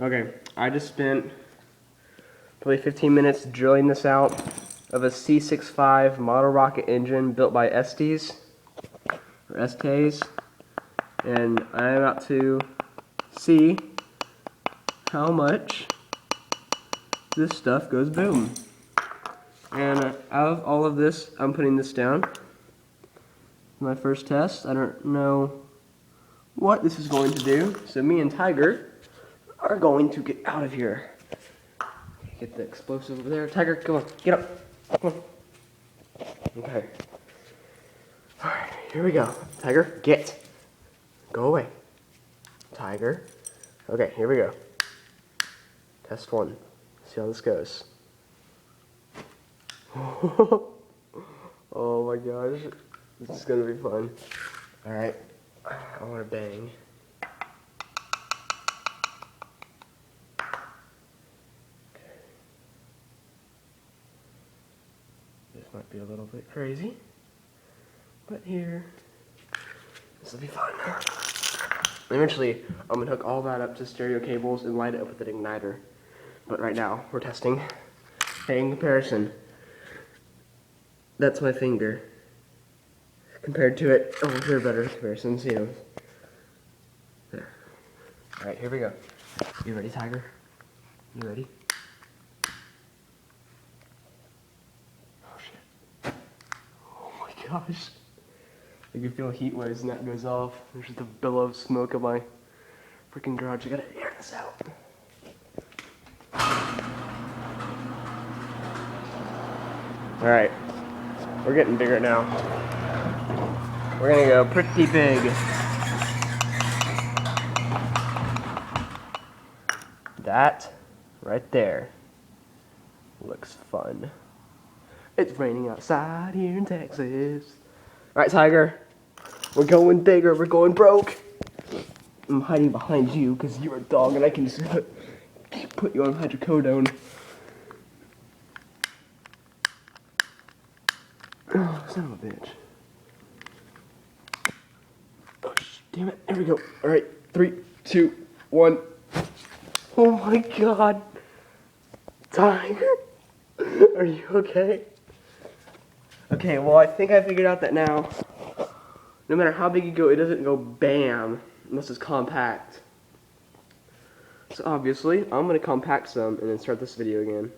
Okay, I just spent probably 15 minutes drilling this out of a C65 model rocket engine built by Estes, or Estes, and I'm about to see how much this stuff goes boom. And out of all of this, I'm putting this down. My first test. I don't know what this is going to do, so me and Tiger are going to get out of here. Get the explosive over there. Tiger, come on, get up. Come on. Okay. Alright, here we go. Tiger, get. Go away. Tiger. Okay, here we go. Test one. See how this goes. Oh my gosh. This is gonna be fun. Alright. I wanna bang. This might be a little bit crazy, but here, this will be fun. Eventually, I'm gonna hook all that up to stereo cables and light it up with an igniter. But right now, we're testing. Hey, in comparison, that's my finger. Compared to it, oh, here better comparison, see them. There. Alright, here we go. You ready, Tiger? You ready? Oh my gosh. You can feel heat waves and that goes off. There's just a billow of smoke in my freaking garage. I gotta air this out. Alright. We're getting bigger now. We're gonna go pretty big. That right there looks fun. It's raining outside here in Texas. Alright, Tiger. We're going bigger. We're going broke. I'm hiding behind you because you're a dog and I can just put you on hydrocodone. Oh, son of a bitch. Oh, damn it. Here we go. Alright. 3, 2, 1. Oh my god. Tiger. Are you okay? Okay, well, I think I figured out that now, no matter how big you go, it doesn't go bam, unless it's compact. So obviously, I'm going to compact some and then start this video again.